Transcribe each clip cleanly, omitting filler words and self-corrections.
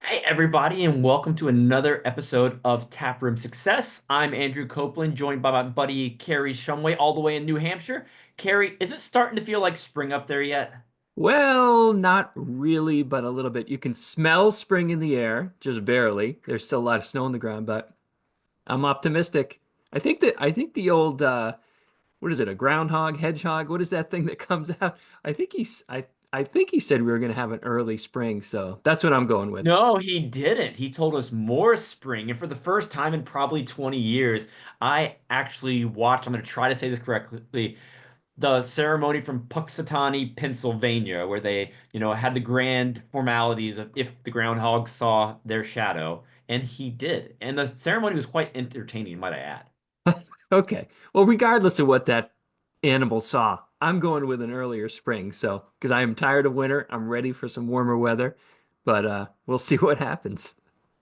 Hey, everybody, and welcome to another episode of Taproom Success. I'm Andrew Copeland, joined by my buddy Carrie Shumway, all the way in New Hampshire. Carrie, is it starting to feel like spring up there yet? Well, not really, but a little bit. You can smell spring in the air, just barely. There's still a lot of snow on the ground, but I'm optimistic. I think the old what is it, a groundhog, hedgehog? What is that thing that comes out? I think he said we were gonna have an early spring, so that's what I'm going with. No, he didn't. He told us more spring, and for the first time in probably 20 years, I actually watched, I'm going to try to say this correctly, the ceremony from Puxatawny, Pennsylvania, where they, had the grand formalities of if the groundhog saw their shadow, and he did. And the ceremony was quite entertaining, might I add. Okay. Well, regardless of what that animal saw, I'm going with an earlier spring, so because I am tired of winter, I'm ready for some warmer weather, but we'll see what happens.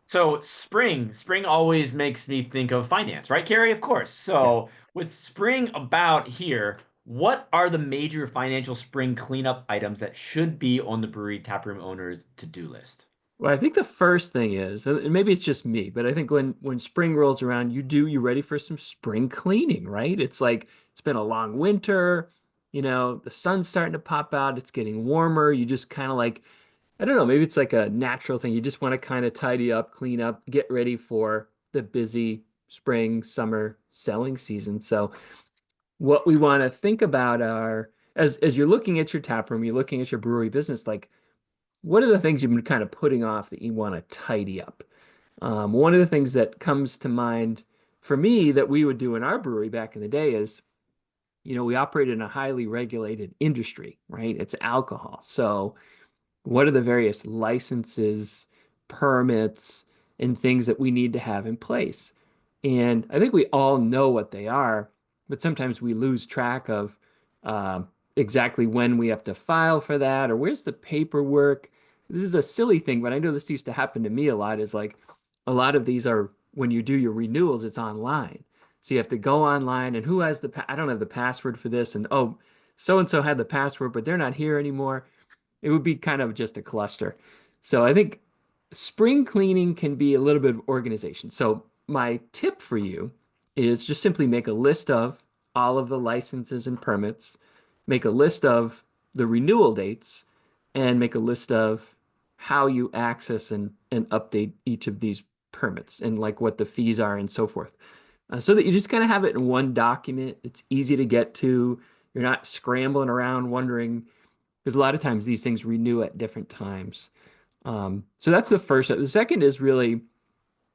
So spring always makes me think of finance, right, Carrie? Of course. Yeah. So with spring about here, what are the major financial spring cleanup items that should be on the brewery taproom owner's to-do list? Well, I think the first thing is, and maybe it's just me, but I think when spring rolls around, you're ready for some spring cleaning, right? It's like it's been a long winter, the sun's starting to pop out, it's getting warmer. You just kind of like, I don't know, maybe it's like a natural thing. You just want to kind of tidy up, clean up, get ready for the busy spring, summer selling season. So what we want to think about are as you're looking at your tap room, you're looking at your brewery business, like what are the things you've been kind of putting off that you want to tidy up? One of the things that comes to mind for me that we would do in our brewery back in the day is, we operate in a highly regulated industry, right? It's alcohol. So, what are the various licenses, permits, and things that we need to have in place? And I think we all know what they are, but sometimes we lose track of uh, exactly when we have to file for that or where's the paperwork. This is a silly thing, but I know this used to happen to me a lot. Is like a lot of these are when you do your renewals, it's online. So you have to go online and who has I don't have the password for this. And oh, so and so had the password, but they're not here anymore. It would be kind of just a cluster. So I think spring cleaning can be a little bit of organization. So my tip for you is just simply make a list of all of the licenses and permits, make a list of the renewal dates, and make a list of how you access and update each of these permits and like what the fees are and so forth. So that you just kind of have it in one document. It's easy to get to. You're not scrambling around wondering because a lot of times these things renew at different times. So that's the first. The second is really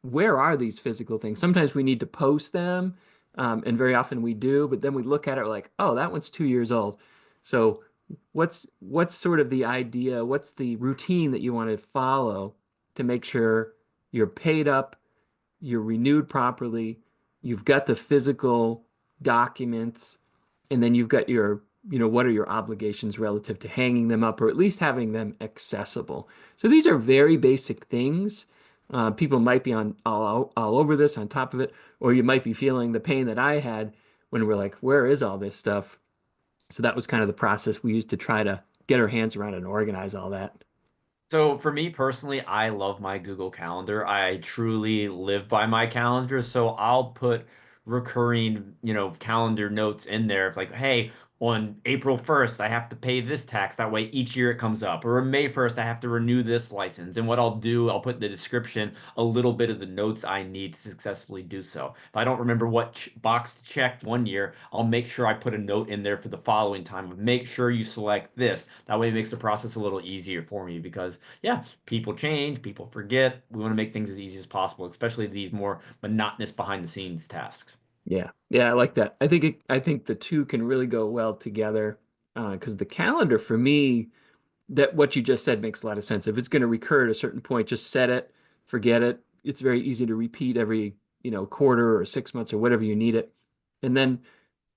where are these physical things? Sometimes we need to post them, and very often we do, but then we look at it like, oh, that one's 2 years old. So what's sort of the idea? What's the routine that you want to follow to make sure you're paid up, you're renewed properly, you've got the physical documents, and then you've got what are your obligations relative to hanging them up or at least having them accessible. So these are very basic things. People might be on all over this, on top of it, or you might be feeling the pain that I had when we're like, where is all this stuff? So that was kind of the process we used to try to get our hands around and organize all that. So for me personally, I love my Google Calendar. I truly live by my calendar. So I'll put recurring, calendar notes in there. It's like, hey, on April 1st, I have to pay this tax. That way each year it comes up. Or on May 1st, I have to renew this license. And what I'll do, I'll put in the description a little bit of the notes I need to successfully do so. If I don't remember what box to check one year, I'll make sure I put a note in there for the following time of make sure you select this. That way it makes the process a little easier for me because yeah, people change, people forget. We want to make things as easy as possible, especially these more monotonous behind the scenes tasks. Yeah. Yeah, I like that. I think the two can really go well together. Because the calendar for me, that what you just said makes a lot of sense. If it's going to recur at a certain point, just set it, forget it. It's very easy to repeat every, quarter or 6 months or whatever you need it. And then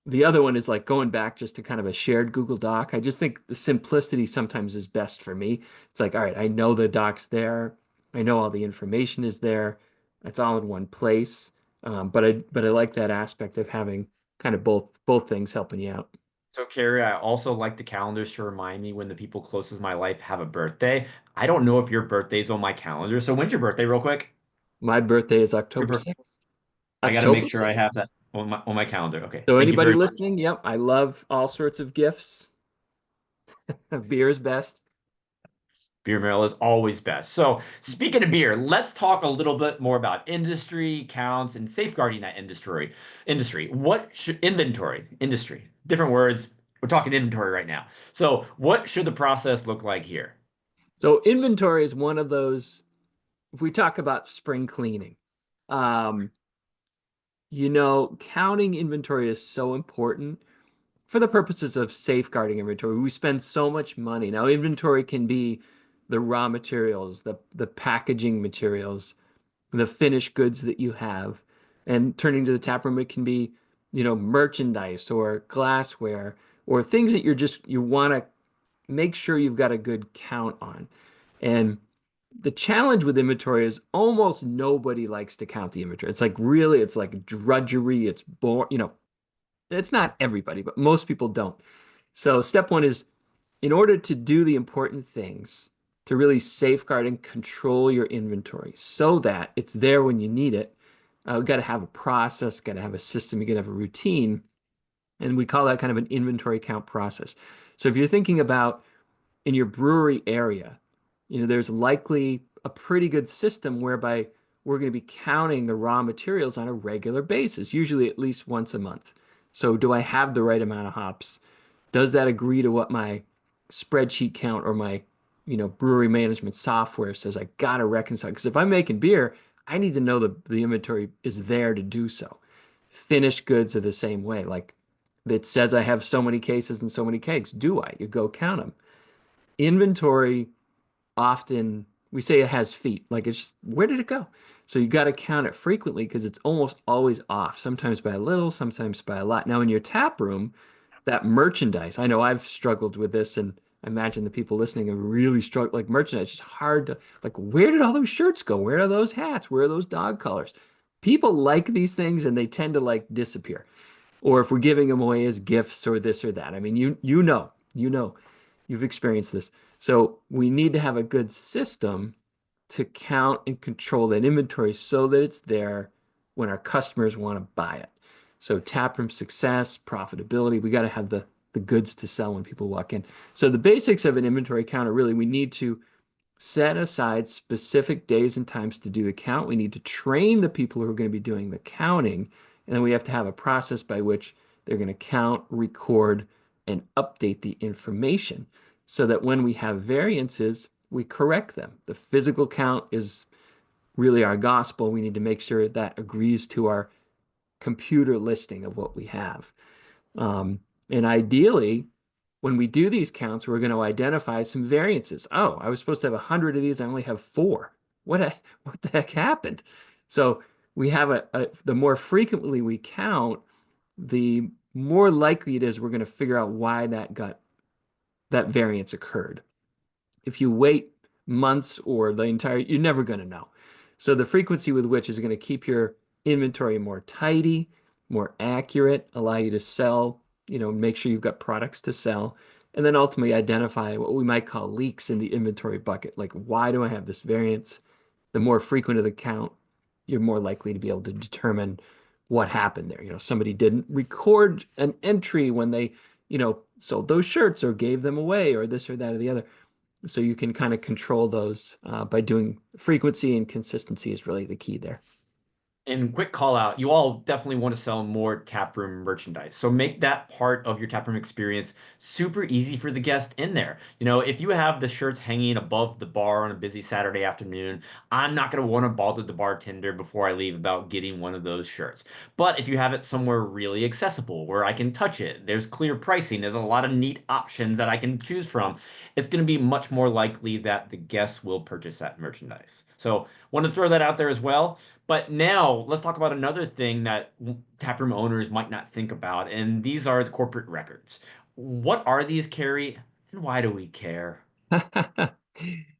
the other one is like going back just to kind of a shared Google Doc. I just think the simplicity sometimes is best for me. It's like, all right, I know the doc's there. I know all the information is there. It's all in one place. But I like that aspect of having kind of both things helping you out. So, Carrie, I also like the calendars to remind me when the people closest to my life have a birthday. I don't know if your birthday's on my calendar. So, when's your birthday, real quick? My birthday is Your October birth. 6th. I got to make October sure I 6th. have that on my calendar. Okay. So Thank you anybody very much. listening, yep, I love all sorts of gifts. Beer is best. Beer Mill is always best. So, speaking of beer, let's talk a little bit more about industry counts and safeguarding that industry. What should inventory, industry, different words. We're talking inventory right now. So, what should the process look like here? So inventory is one of those, if we talk about spring cleaning, um, counting inventory is so important for the purposes of safeguarding inventory. We spend so much money. Now, inventory can be the raw materials, the packaging materials, the finished goods that you have. And turning to the tap room, it can be, merchandise or glassware or things that you want to make sure you've got a good count on. And the challenge with inventory is almost nobody likes to count the inventory. It's like really, it's like drudgery. It's boring. It's not everybody, but most people don't. So step one is in order to do the important things, to really safeguard and control your inventory so that it's there when you need it, we've got to have a process, got to have a system, you got to have a routine. And we call that kind of an inventory count process. So if you're thinking about in your brewery area, there's likely a pretty good system whereby we're going to be counting the raw materials on a regular basis, usually at least once a month. So do I have the right amount of hops? Does that agree to what my spreadsheet count or my, brewery management software says I gotta reconcile? Because if I'm making beer, I need to know the inventory is there to do so. Finished goods are the same way. Like it says I have so many cases and so many kegs. Do I? You go count them. Inventory often we say it has feet. Like it's just, where did it go? So you got to count it frequently because it's almost always off, sometimes by a little, sometimes by a lot. Now in your tap room, that merchandise, I know I've struggled with this and I imagine the people listening have really struggled like merchandise. It's hard to like where did all those shirts go? Where are those hats? Where are those dog collars? People like these things and they tend to like disappear. Or if we're giving them away as gifts or this or that. I mean, you've experienced this. So we need to have a good system to count and control that inventory so that it's there when our customers want to buy it. So taproom success, profitability, we got to have the goods to sell when people walk in. So the basics of an inventory count are really we need to set aside specific days and times to do the count. We need to train the people who are going to be doing the counting. And then we have to have a process by which they're going to count, record, and update the information so that when we have variances, we correct them. The physical count is really our gospel. We need to make sure that agrees to our computer listing of what we have. And ideally, when we do these counts, we're going to identify some variances. Oh, I was supposed to have 100 of these. I only have four. What the heck happened? So we have the more frequently we count, the more likely it is we're going to figure out why that variance occurred. If you wait months or the entire, you're never going to know. So the frequency with which is going to keep your inventory more tidy, more accurate, allow you to sell, make sure you've got products to sell, and then ultimately identify what we might call leaks in the inventory bucket. Like, why do I have this variance? The more frequent of the count, you're more likely to be able to determine what happened there. Somebody didn't record an entry when they, sold those shirts or gave them away or this or that or the other. So you can kind of control those by doing frequency and consistency is really the key there. And quick call out, you all definitely want to sell more taproom merchandise. So make that part of your taproom experience super easy for the guest in there. If you have the shirts hanging above the bar on a busy Saturday afternoon, I'm not going to want to bother the bartender before I leave about getting one of those shirts. But if you have it somewhere really accessible where I can touch it, there's clear pricing, there's a lot of neat options that I can choose from, it's going to be much more likely that the guests will purchase that merchandise. So want to throw that out there as well. But now let's talk about another thing that taproom owners might not think about, and these are the corporate records. What are these, Carrie, and why do we care?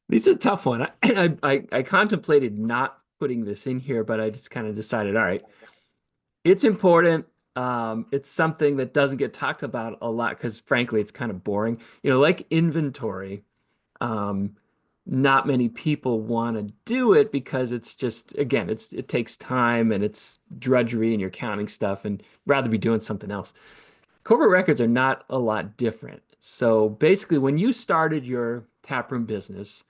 This is a tough one. I contemplated not putting this in here, but I just kind of decided, all right, it's important. It's something that doesn't get talked about a lot because frankly, it's kind of boring. Like inventory, um, not many people want to do it because it's just, again, it takes time and it's drudgery and you're counting stuff and rather be doing something else. Corporate records are not a lot different. So basically, when you started your taproom business,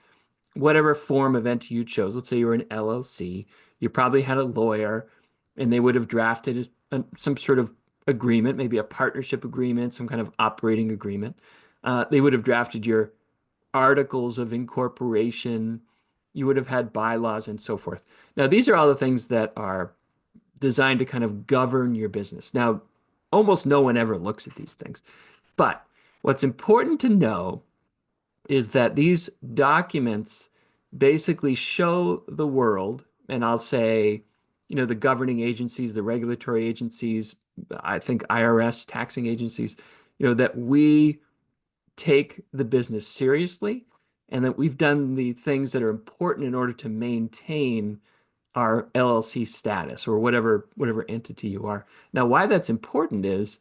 whatever form of entity you chose, let's say you were an LLC, you probably had a lawyer and they would have drafted some sort of agreement, maybe a partnership agreement, some kind of operating agreement. They would have drafted your articles of incorporation. You would have had bylaws and so forth. Now, these are all the things that are designed to kind of govern your business. Now, almost no one ever looks at these things. But what's important to know is that these documents basically show the world, and I'll say, the governing agencies, the regulatory agencies, I think IRS, taxing agencies, that we take the business seriously and that we've done the things that are important in order to maintain our LLC status or whatever entity you are. Now, why that's important is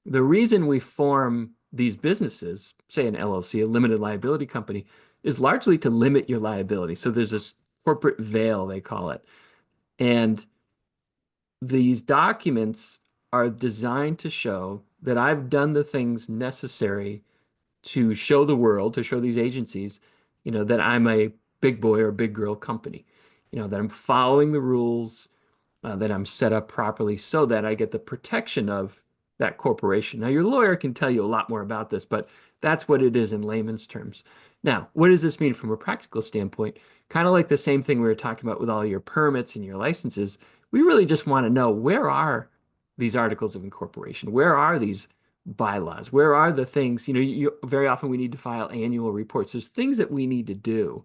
the reason we form these businesses, say an LLC, a limited liability company, is largely to limit your liability. So there's this corporate veil, they call it. And these documents are designed to show that I've done the things necessary to show the world, to show these agencies, that I'm a big boy or big girl company, that I'm following the rules, that I'm set up properly so that I get the protection of that corporation. Now, your lawyer can tell you a lot more about this, but that's what it is in layman's terms. Now, what does this mean from a practical standpoint? Kind of like the same thing we were talking about with all your permits and your licenses. We really just want to know, where are these articles of incorporation? Where are these bylaws? Where are the things, very often we need to file annual reports. There's things that we need to do.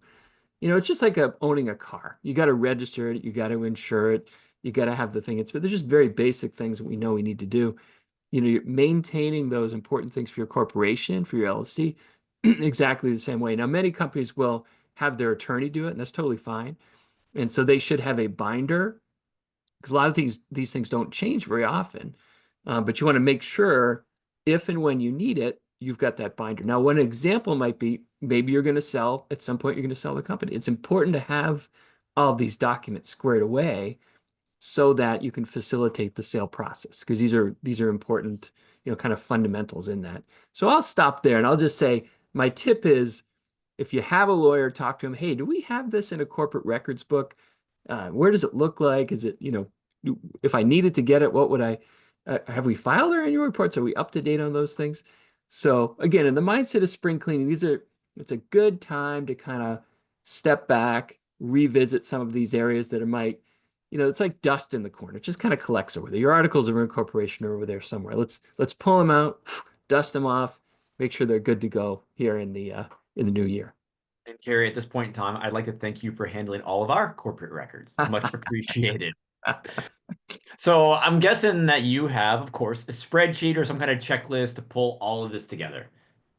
It's just like owning a car. You got to register it, you got to insure it, you got to have the thing. But they're just very basic things that we know we need to do. You're maintaining those important things for your corporation, for your LLC, exactly the same way. Now, many companies will have their attorney do it, and that's totally fine. And so they should have a binder because a lot of these things don't change very often. But you want to make sure if and when you need it, you've got that binder. Now, one example might be maybe you're going to sell at some point, you're going to sell the company. It's important to have all these documents squared away so that you can facilitate the sale process because these are important, kind of fundamentals in that. So I'll stop there and I'll just say my tip is if you have a lawyer, talk to him. Hey, do we have this in a corporate records book? Where does it look like? Is it, if I needed to get it, what would I, have we filed our annual reports? Are we up to date on those things? So again, in the mindset of spring cleaning, it's a good time to kind of step back, revisit some of these areas that it's like dust in the corner. It just kind of collects over there. Your articles of incorporation are over there somewhere. Let's pull them out, dust them off, make sure they're good to go here in the new year. And Carrie, at this point in time, I'd like to thank you for handling all of our corporate records. Much appreciated. So I'm guessing that you have, of course, a spreadsheet or some kind of checklist to pull all of this together.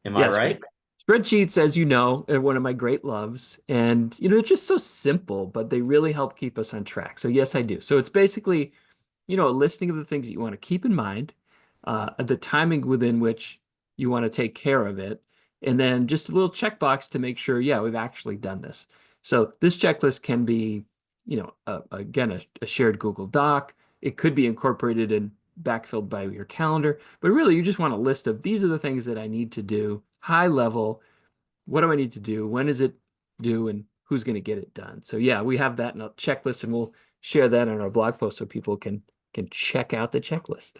Am I Yeah, right? spreadsheets, as you know, are one of my great loves. And, they're just so simple, but they really help keep us on track. So yes, I do. So it's basically, a listing of the things that you want to keep in mind, the timing within which you want to take care of it, and then just a little checkbox to make sure, yeah, we've actually done this. So this checklist can be, again, a shared Google Doc. It could be incorporated and backfilled by your calendar, but really you just want a list of these are the things that I need to do, high level. What do I need to do? When is it due? And who's going to get it done? So yeah, we have that in a checklist, and we'll share that on our blog post so people can check out the checklist.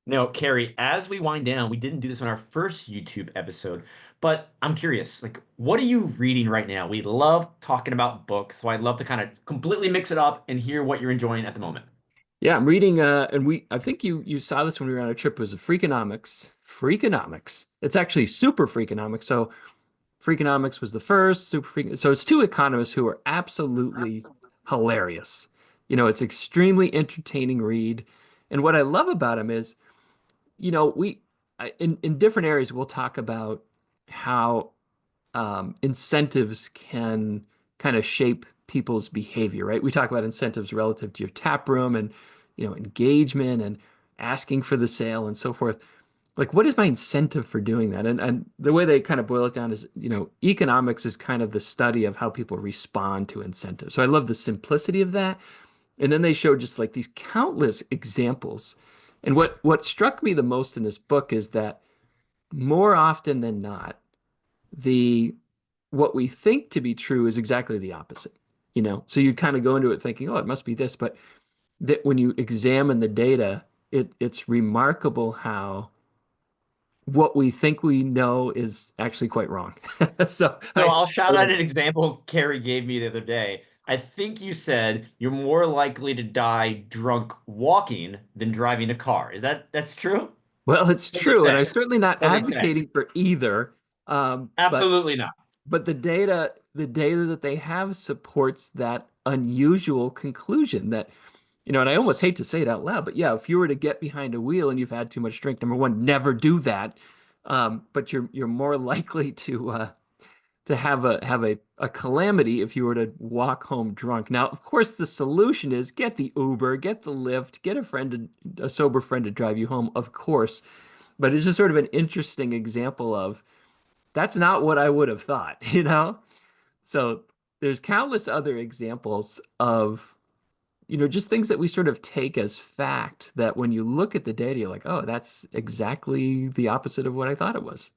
Now, Carrie, as we wind down, we didn't do this on our first YouTube episode, but I'm curious, like, what are you reading right now? We love talking about books, so I'd love to kind of completely mix it up and hear what you're enjoying at the moment. Yeah, I'm reading and I think you saw this when we were on a trip. It was a Freakonomics. Freakonomics. It's actually Super Freakonomics. So Freakonomics was the first, Super Freak. So it's two economists who are absolutely hilarious. It's extremely entertaining read. And what I love about them is, in different areas we'll talk about how incentives can kind of shape people's behavior, right? We talk about incentives relative to your tap room and, engagement and asking for the sale and so forth. Like, what is my incentive for doing that? And the way they kind of boil it down is, economics is kind of the study of how people respond to incentives. So I love the simplicity of that. And then they show just like these countless examples. And what struck me the most in this book is that more often than not, the what we think to be true is exactly the opposite. So you kind of go into it thinking, oh, it must be this, but that when you examine the data, it's remarkable how what we think we know is actually quite wrong. So So I I'll shout out an example Carrie gave me the other day. I think you said you're more likely to die drunk walking than driving a car. That's true? well, it's So they true, and I'm say. certainly not So they say. advocating for either. But Absolutely not. the data that they have supports that unusual conclusion that, and I almost hate to say it out loud, but yeah, if you were to get behind a wheel and you've had too much drink, number one, never do that. But you're more likely to have a calamity if you were to walk home drunk. Now, of course, the solution is get the Uber, get the Lyft, get a sober friend to drive you home, of course. But it's just sort of an interesting example of that's not what I would have thought, you know? So there's countless other examples of, just things that we sort of take as fact that when you look at the data, you're like, oh, that's exactly the opposite of what I thought it was.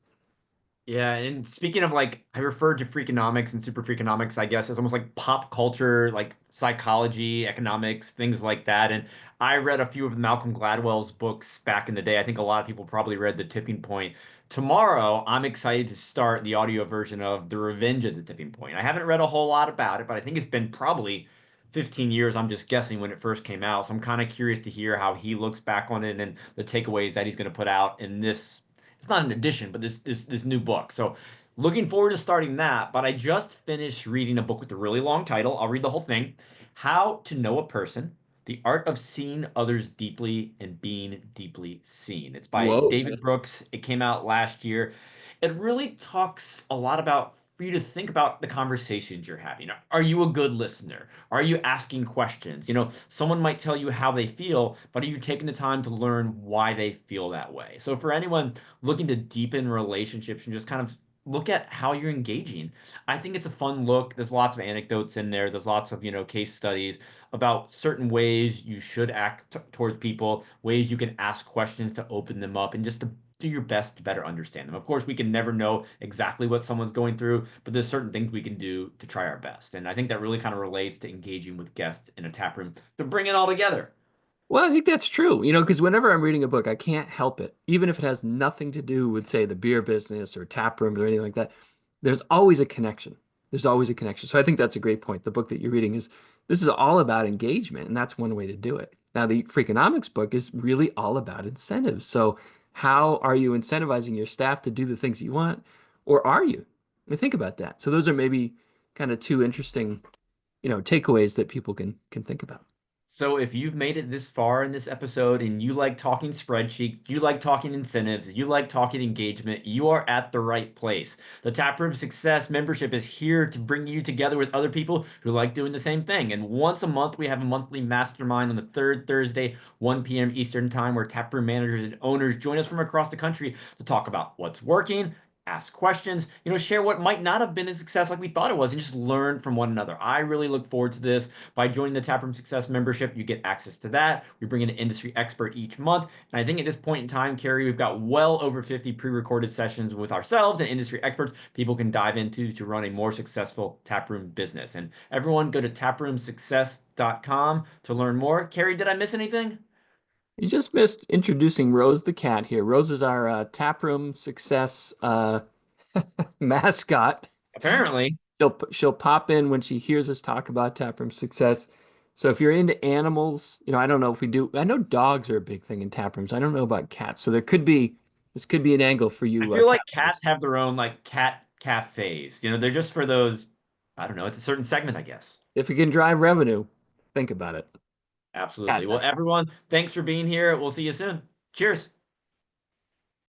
Yeah, and speaking of like, I referred to Freakonomics and Super Freakonomics, I guess, as almost like pop culture, like psychology, economics, things like that. And I read a few of Malcolm Gladwell's books back in the day. I think a lot of people probably read The Tipping Point. Tomorrow, I'm excited to start the audio version of The Revenge of the Tipping Point. I haven't read a whole lot about it, but I think it's been probably 15 years, I'm just guessing, when it first came out. So I'm kind of curious to hear how he looks back on it and the takeaways that he's going to put out in this. It's not an edition, but this new book. So looking forward to starting that. But I just finished reading a book with a really long title. I'll read the whole thing. How to Know a Person: The Art of Seeing Others Deeply and Being Deeply Seen. It's by Whoa. David Brooks. It came out last year. It really talks a lot about for you to think about the conversations you're having. Are you a good listener? Are you asking questions? Someone might tell you how they feel, but are you taking the time to learn why they feel that way? So for anyone looking to deepen relationships and just kind of look at how you're engaging, I think it's a fun look. There's lots of anecdotes in there. There's lots of, case studies about certain ways you should act towards people, ways you can ask questions to open them up, and just to do your best to better understand them. Of course, we can never know exactly what someone's going through, but there's certain things we can do to try our best. And I think that really kind of relates to engaging with guests in a tap room to bring it all together. Well, I think that's true, because whenever I'm reading a book, I can't help it. Even if it has nothing to do with, say, the beer business or tap rooms or anything like that, there's always a connection. There's always a connection. So I think that's a great point. The book that you're reading this is all about engagement, and that's one way to do it. Now, the Freakonomics book is really all about incentives. So how are you incentivizing your staff to do the things you want, or are you? I mean, think about that. So those are maybe kind of two interesting, takeaways that people can think about. So if you've made it this far in this episode and you like talking spreadsheets, you like talking incentives, you like talking engagement, you are at the right place. The Taproom Success membership is here to bring you together with other people who like doing the same thing. And once a month, we have a monthly mastermind on the third Thursday, 1 p.m. Eastern Time, where taproom managers and owners join us from across the country to talk about what's working, ask questions, share what might not have been a success like we thought it was, and just learn from one another. I really look forward to this. By joining the Taproom Success membership, you get access to that. We bring in an industry expert each month. And I think at this point in time, Carrie, we've got well over 50 pre-recorded sessions with ourselves and industry experts people can dive into to run a more successful taproom business. And everyone go to taproomsuccess.com to learn more. Carrie, did I miss anything? You just missed introducing Rose the cat here. Rose is our taproom success mascot. Apparently. She'll pop in when she hears us talk about taproom success. So if you're into animals, I don't know if we do. I know dogs are a big thing in taprooms. I don't know about cats. So this could be an angle for I you feel like taproomers. cats have their own like cat cafes. They're just for those, I don't know, it's a certain segment, I guess. If it can drive revenue, think about it. Absolutely. Cat Well, night. everyone, thanks for being here. We'll see you soon. Cheers.